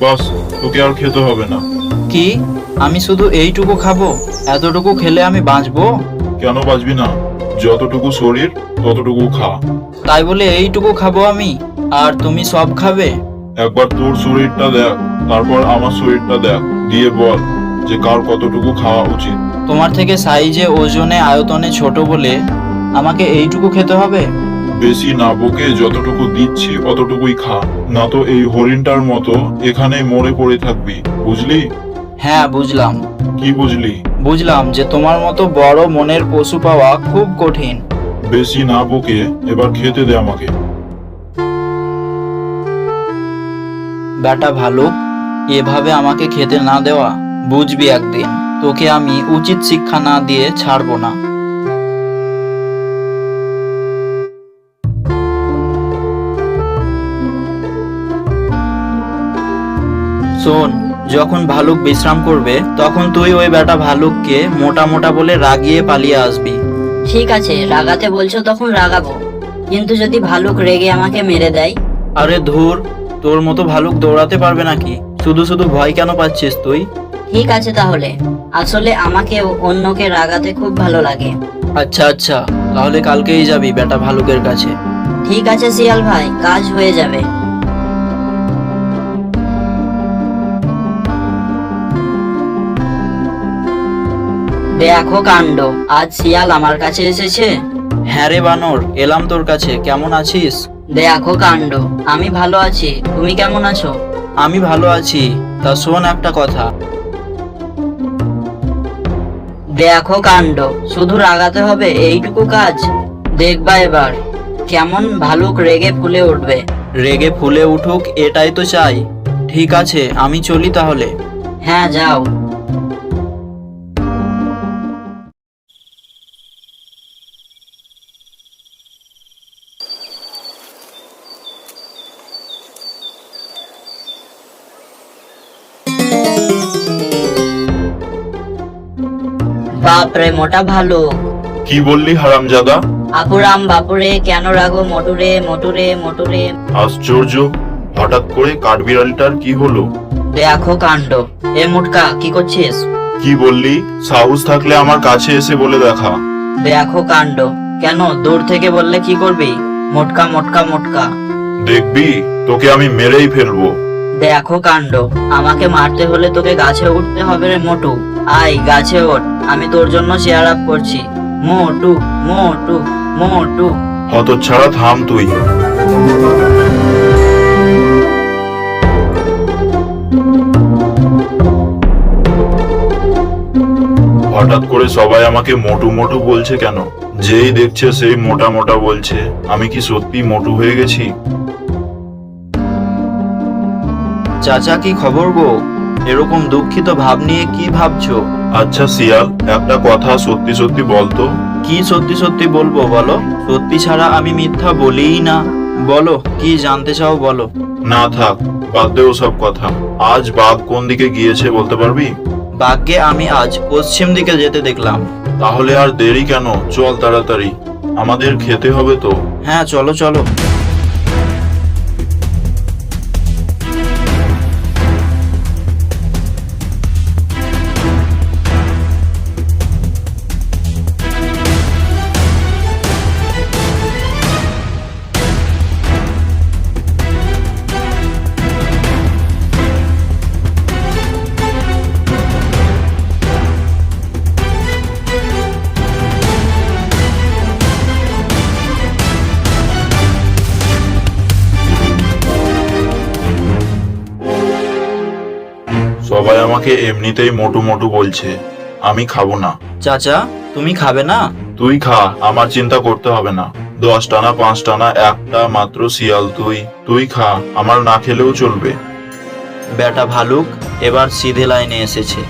বাস, তোকে আর খেতে হবে না। কি? আমি শুধু এইটুকু খাবো? এতটুকু খেলে আমি বাঁচবো? কেন বাঁচবি না? যতটুকু শরীর ততটুকু খা। তাই বলে এইটুকু খাবো আমি, আর তুমি সব খাবে? একবার তোর শরীরটা দেখ, তারপর আমার শরীরটা দেখ, দিয়ে বল যে কার কতটুকু খাওয়া উচিত। তোমার থেকে সাইজে, ওজনে, আয়তনে ছোট বলে আমাকে এইটুকু খেতে হবে? বেশি না বকে যতটুকু দিচ্ছি অতটুকুই খা, না তো এই হরিণটার মতো এখানে মরে পড়ে থাকবি, বুঝলি? হ্যাঁ বুঝলাম। কি বুঝলি? বুঝলাম যে তোমার মতো বড় মনের পশু পাওয়া খুব কঠিন। বেশি না বকে এবার খেতে দে আমাকে। বেটা ভালুক, এভাবে আমাকে খেতে না দেওয়া, বুঝবি একদিন তোকে আমি উচিত শিক্ষা না দিয়ে ছাড়বো না। শোন, যখন ভালুক বিশ্রাম করবে তখন তুই ওই বেটা ভালুককে মোটা মোটা বলে রাগিয়ে পালিয়ে আসবি। ঠিক আছে, রাগাতে বলছো তখন রাগাবো, কিন্তু যদি ভালুক রেগে আমাকে মেরে দেয়? আরে ধুর, তোর মতো ভালুক দৌড়াতে পারবে নাকি? শুধু শুধু ভয় কেন পাচ্ছিস তুই? ঠিক আছে তাহলে, আসলে আমাকে অন্যকে রাগাতে খুব ভালো লাগে। আচ্ছা আচ্ছা, তাহলে কালকেই যাবি বেটা ভালুকের কাছে। ঠিক আছে শিয়াল ভাই, কাজ হয়ে যাবে। দেখো কাণ্ড, আজ শিয়াল আমার কাছে এসেছে। হ্যাঁ রে বানর, এলাম তোর কাছে। কেমন আছিস? দেখো কাণ্ড, আমি ভালো আছি, তুমি কেমন আছো? আমি ভালো আছি। তা শোন একটা কথা। দেখো কাণ্ড, শুধু রাগাতে হবে এইটুকু কাজ? দেখবা এবার কেমন ভালুক রেগে ফুলে উঠবে। রেগে ফুলে উঠুক, এটাই তো চাই। ঠিক আছে, আমি চলি তাহলে। হ্যাঁ যাও। বাপরে মোটা ভালুক। কি বললি হারামজাদা? আপুরাম বাপুরে, কেন রাগো মোটুরে মোটুরে মোটুরে। আশ্চর্য, হঠাৎ করে কাঠবিড়ালিটার কি হলো? দেখো কাণ্ড। এ মুটকা, কি করছিস? কি বললি? সাহস থাকলে আমার কাছে এসে বলে দেখা। দেখো কাণ্ড। কেন, দূর থেকে বললে কি করবি? মোটকা মোটকা মোটকা। দেখবি, তোকে আমি মেরেই ফেলবো। দেখো কাণ্ড, আমাকে মারতে হলে তোকে গাছে উঠতে হবে রে মোটু। আয় গাছে ওঠ, আমি তোর জন্য চেয়ার আপ করছি। মোটু মোটু মোটু। হতচ্ছাড়া, থাম তুই। হঠাৎ করে সবাই আমাকে মোটু মোটু বলছে কেন? যেই দেখছে সেই মোটা মোটা বলছে। আমি কি সত্যি মোটু হয়ে গেছি? চাচা, কি খবর গো? এরকম দুঃখিত ভাব নিয়ে কি ভাবছো? আচ্ছা শিয়াল, একটা কথা সত্যি সত্যি বলতো। কি সত্যি সত্যি বলবো বলো? সত্যি ছাড়া আমি মিথ্যা বলিই না। বলো, কি জানতে চাও বলো। না থাক, বাদ দে ওসব কথা। আজ বাঘ কোন দিকে গিয়েছে বলতে পারবি? বাঘকে আমি আজ পশ্চিম দিকে যেতে দেখলাম। তাহলে আর দেরি কেন, চল তাড়াতাড়ি, আমাদের খেতে হবে তো। হ্যাঁ চলো চলো। সবাই আমাকে এমনিতেই মোটু মোটু বলছে, আমি খাবো না। চাচা, তুমি খাবে না? তুই খা, আমার চিন্তা করতে হবে না। 10টা না 5টা না, একটা মাত্র শিয়াল তুই খা, আমার না খেলেও চলবে। বেটা ভালুক এবার সিধে লাইনে এসেছে।